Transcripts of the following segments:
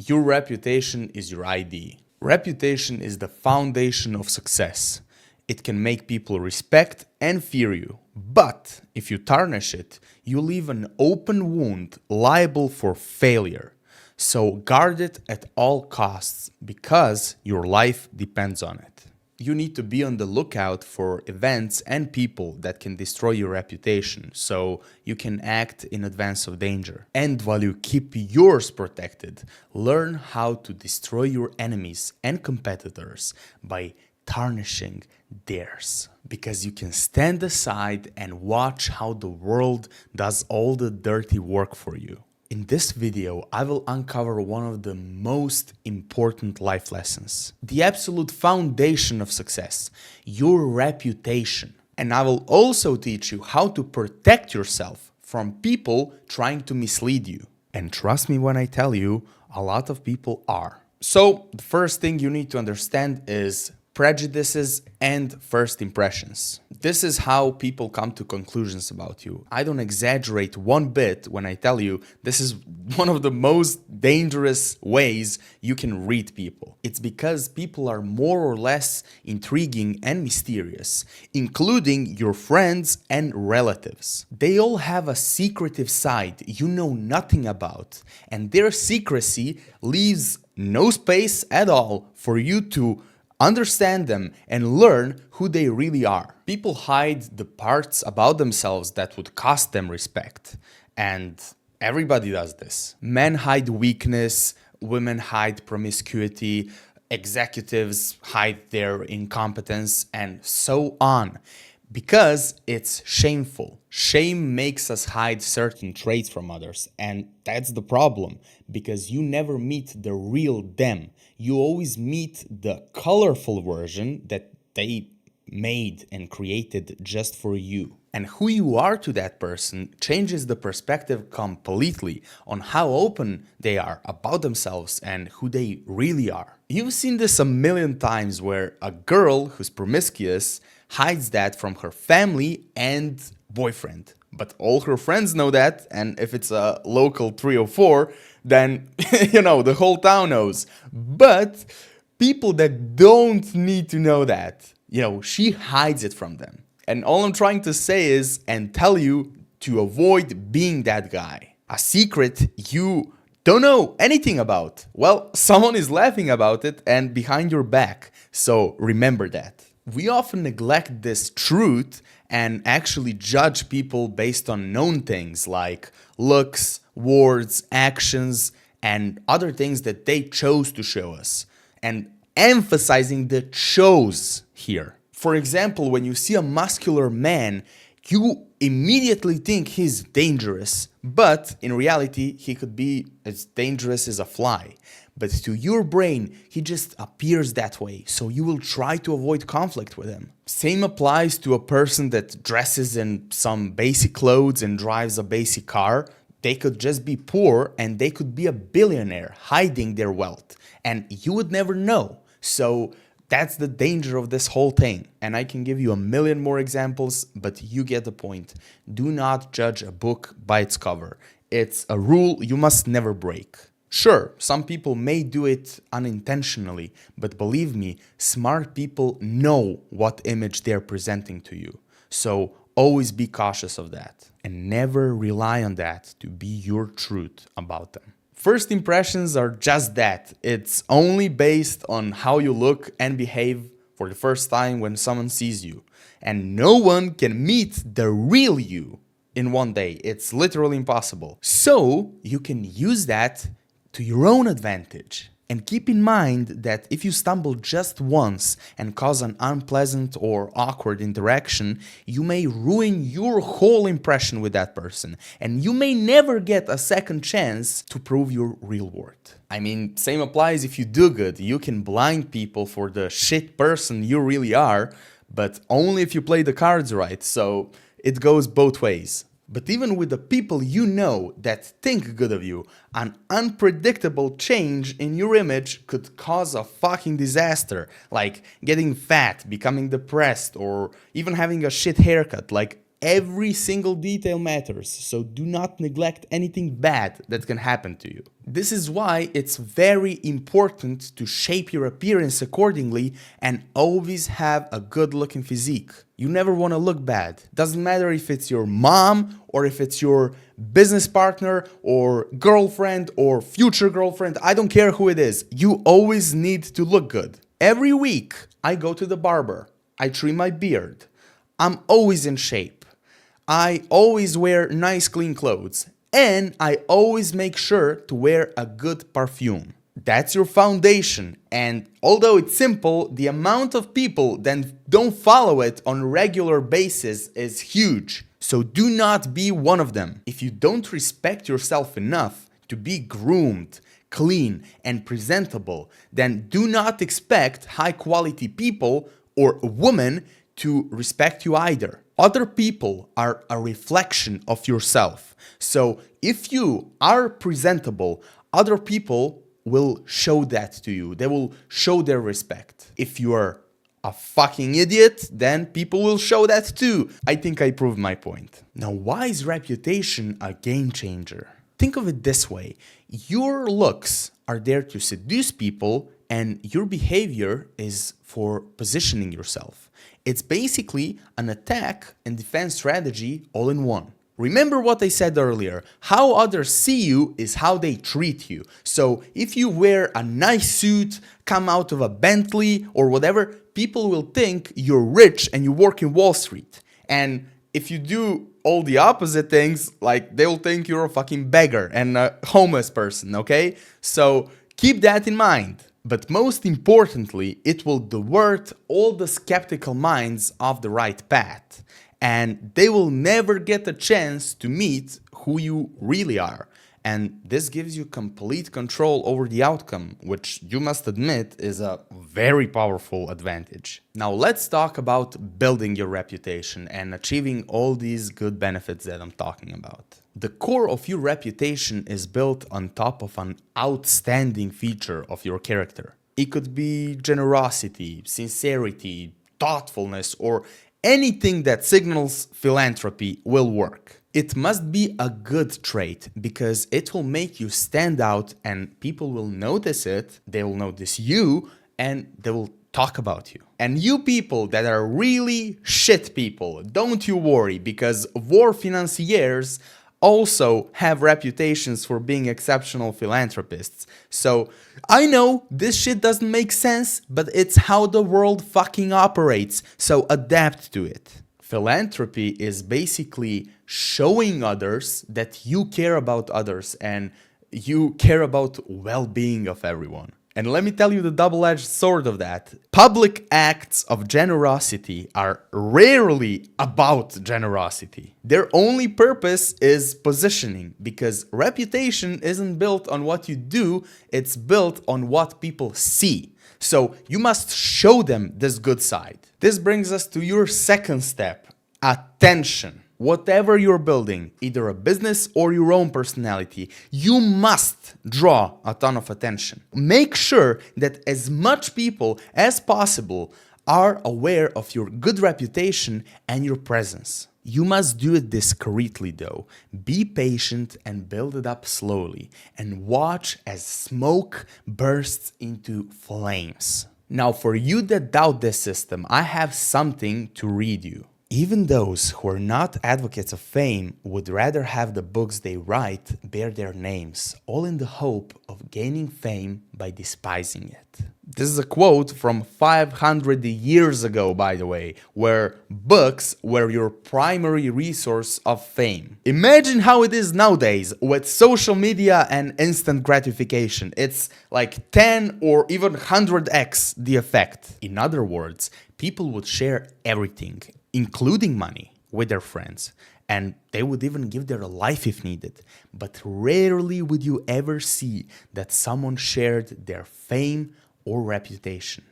Your reputation is your ID. Reputation is the foundation of success. It can make people respect and fear you. But if you tarnish it, you leave an open wound liable for failure. So guard it at all costs because your life depends on it. You need to be on the lookout for events and people that can destroy your reputation, so you can act in advance of danger. And while you keep yours protected, learn how to destroy your enemies and competitors by tarnishing theirs. Because you can stand aside and watch how the world does all the dirty work for you. In this video, I will uncover one of the most important life lessons, the absolute foundation of success, your reputation. And I will also teach you how to protect yourself from people trying to mislead you. And trust me when I tell you, a lot of people are. So the first thing you need to understand is prejudices and first impressions. This is how people come to conclusions about you. I don't exaggerate one bit when I tell you this is one of the most dangerous ways you can read people. It's because people are more or less intriguing and mysterious, including your friends and relatives. They all have a secretive side you know nothing about, and their secrecy leaves no space at all for you to understand them and learn who they really are. People hide the parts about themselves that would cost them respect. And everybody does this. Men hide weakness, women hide promiscuity, executives hide their incompetence, and so on. Because it's shameful. Shame makes us hide certain traits from others. And that's the problem. Because you never meet the real them. You always meet the colorful version that they made and created just for you. And who you are to that person changes the perspective completely on how open they are about themselves and who they really are. You've seen this a million times where a girl who's promiscuous hides that from her family and boyfriend. But all her friends know that, and if it's a local 304, then, the whole town knows. But people that don't need to know that, she hides it from them. And all I'm trying to say is, and tell you, to avoid being that guy. A secret you don't know anything about. Well, someone is laughing about it and behind your back. So remember that. We often neglect this truth and actually judge people based on known things like looks, words, actions, and other things that they chose to show us. And emphasizing the chose here. For example, when you see a muscular man, you immediately think he's dangerous, but in reality, he could be as dangerous as a fly. But to your brain, he just appears that way, so you will try to avoid conflict with him. Same applies to a person that dresses in some basic clothes and drives a basic car. They could just be poor and they could be a billionaire hiding their wealth, and you would never know. So that's the danger of this whole thing. And I can give you a million more examples, but you get the point. Do not judge a book by its cover. It's a rule you must never break. Sure, some people may do it unintentionally, but believe me, smart people know what image they're presenting to you. So always be cautious of that and never rely on that to be your truth about them. First impressions are just that. It's only based on how you look and behave for the first time when someone sees you. And no one can meet the real you in one day. It's literally impossible. So you can use that to your own advantage. And keep in mind that if you stumble just once and cause an unpleasant or awkward interaction, you may ruin your whole impression with that person, and you may never get a second chance to prove your real worth. I mean, same applies if you do good. You can blind people for the shit person you really are, but only if you play the cards right, so it goes both ways. But even with the people you know that think good of you, an unpredictable change in your image could cause a fucking disaster, like getting fat, becoming depressed, or even having a shit haircut. Like, Every single detail matters, so do not neglect anything bad that can happen to you. This is why it's very important to shape your appearance accordingly and always have a good looking physique. You never want to look bad. Doesn't matter if it's your mom or if it's your business partner or girlfriend or future girlfriend. I don't care who it is. You always need to look good. Every week I go to the barber. I trim my beard. I'm always in shape. I always wear nice clean clothes, and I always make sure to wear a good perfume. That's your foundation, and although it's simple, the amount of people that don't follow it on a regular basis is huge. So do not be one of them. If you don't respect yourself enough to be groomed, clean, and presentable, then do not expect high quality people or a woman to respect you either. Other people are a reflection of yourself. So if you are presentable, other people will show that to you. They will show their respect. If you are a fucking idiot, then people will show that too. I think I proved my point. Now, why is reputation a game changer? Think of it this way. Your looks are there to seduce people, and your behavior is for positioning yourself. It's basically an attack and defense strategy all in one. Remember what I said earlier, how others see you is how they treat you. So if you wear a nice suit, come out of a Bentley or whatever, people will think you're rich and you work in Wall Street. And if you do all the opposite things, like they'll think you're a fucking beggar and a homeless person, okay? So keep that in mind. But most importantly, it will divert all the skeptical minds off the right path, and they will never get a chance to meet who you really are. And this gives you complete control over the outcome, which you must admit is a very powerful advantage. Now let's talk about building your reputation and achieving all these good benefits that I'm talking about. The core of your reputation is built on top of an outstanding feature of your character. It could be generosity, sincerity, thoughtfulness, or anything that signals philanthropy will work. It must be a good trait because it will make you stand out and people will notice it, they will notice you, and they will talk about you. And you people that are really shit people, don't you worry, because war financiers also have reputations for being exceptional philanthropists. So I know this shit doesn't make sense, but it's how the world fucking operates, so adapt to it. Philanthropy is basically showing others that you care about others and you care about well-being of everyone. And let me tell you the double-edged sword of that. Public acts of generosity are rarely about generosity. Their only purpose is positioning, because reputation isn't built on what you do, it's built on what people see. So you must show them this good side. This brings us to your second step, attention. Whatever you're building, either a business or your own personality, you must draw a ton of attention. Make sure that as much people as possible are aware of your good reputation and your presence. You must do it discreetly though. Be patient and build it up slowly, and watch as smoke bursts into flames. Now, for you that doubt this system, I have something to read you. Even those who are not advocates of fame would rather have the books they write bear their names, all in the hope of gaining fame by despising it. This is a quote from 500 years ago, by the way, where books were your primary resource of fame. Imagine how it is nowadays with social media and instant gratification. It's like 10 or even 100x the effect. In other words, people would share everything, including money, with their friends, and they would even give their life if needed. But rarely would you ever see that someone shared their fame or reputation.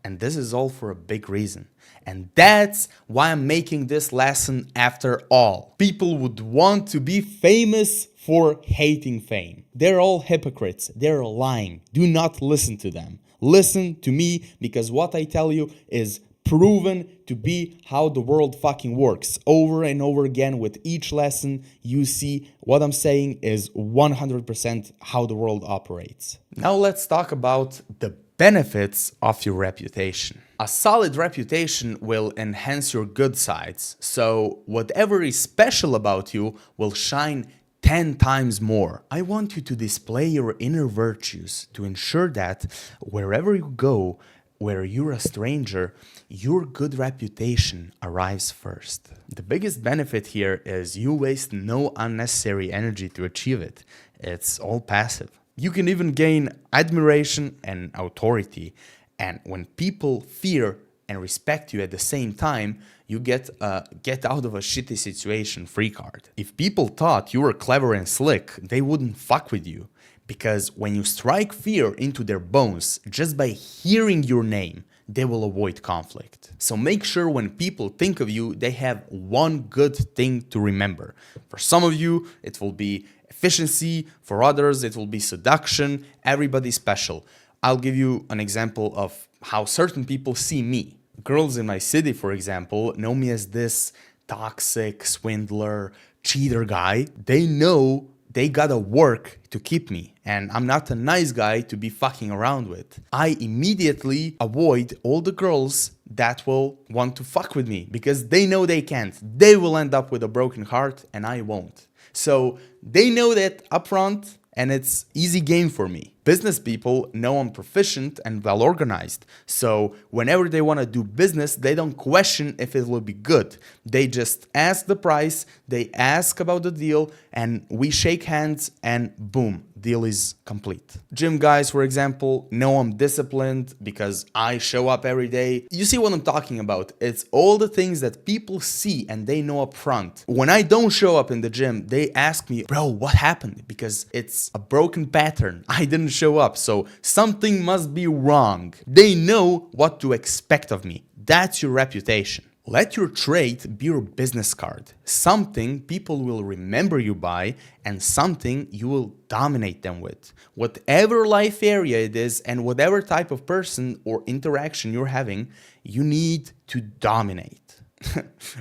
And this is all for a big reason. And that's why I'm making this lesson after all. People would want to be famous for hating fame. They're all hypocrites. They're lying. Do not listen to them. Listen to me, because what I tell you is proven to be how the world fucking works. Over and over again with each lesson, you see what I'm saying is 100% how the world operates. Now let's talk about the benefits of your reputation. A solid reputation will enhance your good sides, so whatever is special about you will shine 10 times more. I want you to display your inner virtues to ensure that wherever you go, where you're a stranger, your good reputation arrives first. The biggest benefit here is you waste no unnecessary energy to achieve it. It's all passive. You can even gain admiration and authority. And when people fear and respect you at the same time, you get a get out of a shitty situation free card. If people thought you were clever and slick, they wouldn't fuck with you. Because when you strike fear into their bones, just by hearing your name, they will avoid conflict. So make sure when people think of you, they have one good thing to remember. For some of you, it will be efficiency. For others, it will be seduction. Everybody's special. I'll give you an example of how certain people see me. Girls in my city, for example, know me as this toxic, swindler, cheater guy. They know they gotta work to keep me, and I'm not a nice guy to be fucking around with. I immediately avoid all the girls that will want to fuck with me because they know they can't. They will end up with a broken heart and I won't. So they know that upfront, and it's easy game for me. Business people know I'm proficient and well organized. So whenever they want to do business, they don't question if it will be good. They just ask the price, they ask about the deal, and we shake hands and boom, deal is complete. Gym guys, for example, know I'm disciplined because I show up every day. You see what I'm talking about? It's all the things that people see and they know up front. When I don't show up in the gym, they ask me, bro, what happened? Because it's a broken pattern. I didn't show up, so something must be wrong. They know what to expect of me. That's your reputation. Let your trait be your business card, something people will remember you by and something you will dominate them with. Whatever life area it is and whatever type of person or interaction you're having, you need to dominate.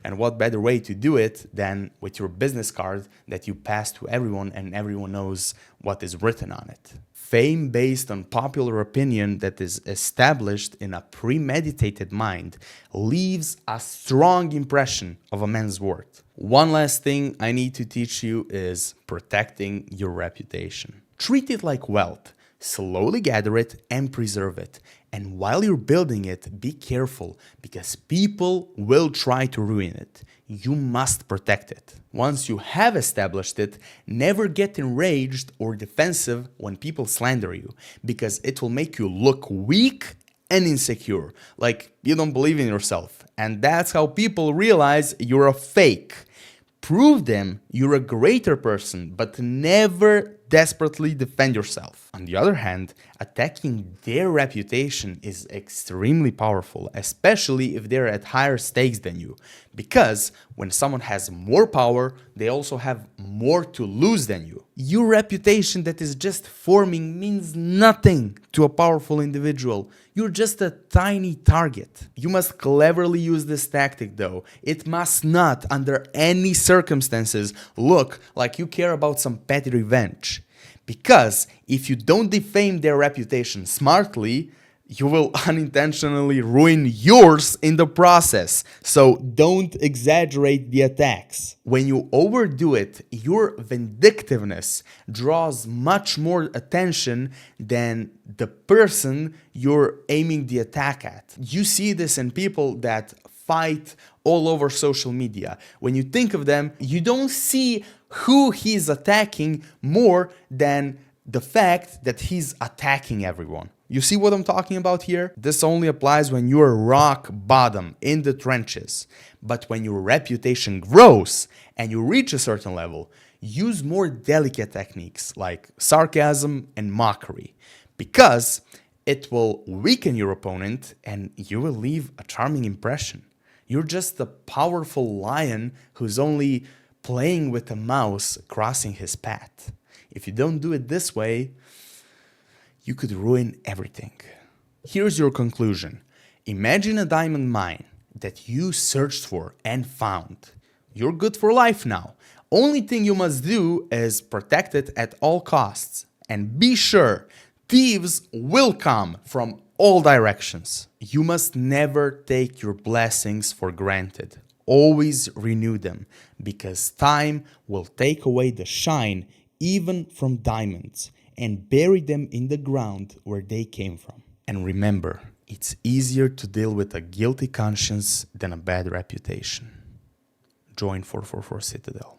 And what better way to do it than with your business card that you pass to everyone and everyone knows what is written on it. Fame based on popular opinion that is established in a premeditated mind leaves a strong impression of a man's worth. One last thing I need to teach you is protecting your reputation. Treat it like wealth. Slowly gather it and preserve it. And while you're building it, be careful because people will try to ruin it. You must protect it. Once you have established it, never get enraged or defensive when people slander you because it will make you look weak and insecure, like you don't believe in yourself. And that's how people realize you're a fake. Prove them you're a greater person, but never desperately defend yourself. On the other hand, attacking their reputation is extremely powerful, especially if they're at higher stakes than you. Because when someone has more power, they also have more to lose than you. Your reputation that is just forming means nothing to a powerful individual. You're just a tiny target. You must cleverly use this tactic though. It must not, under any circumstances, look like you care about some petty revenge. Because if you don't defame their reputation smartly, you will unintentionally ruin yours in the process. So don't exaggerate the attacks. When you overdo it, your vindictiveness draws much more attention than the person you're aiming the attack at. You see this in people that fight all over social media. When you think of them, you don't see who he's attacking more than the fact that he's attacking everyone. You see what I'm talking about here? This only applies when you're rock bottom in the trenches. But when your reputation grows and you reach a certain level, use more delicate techniques like sarcasm and mockery, because it will weaken your opponent and you will leave a charming impression. You're just a powerful lion who's only playing with a mouse crossing his path. If you don't do it this way, you could ruin everything. Here's your conclusion. Imagine a diamond mine that you searched for and found. You're good for life now. Only thing you must do is protect it at all costs. And be sure, thieves will come from all directions. You must never take your blessings for granted. Always renew them, because time will take away the shine even from diamonds and bury them in the ground where they came from. And remember, it's easier to deal with a guilty conscience than a bad reputation. Join 444 Citadel.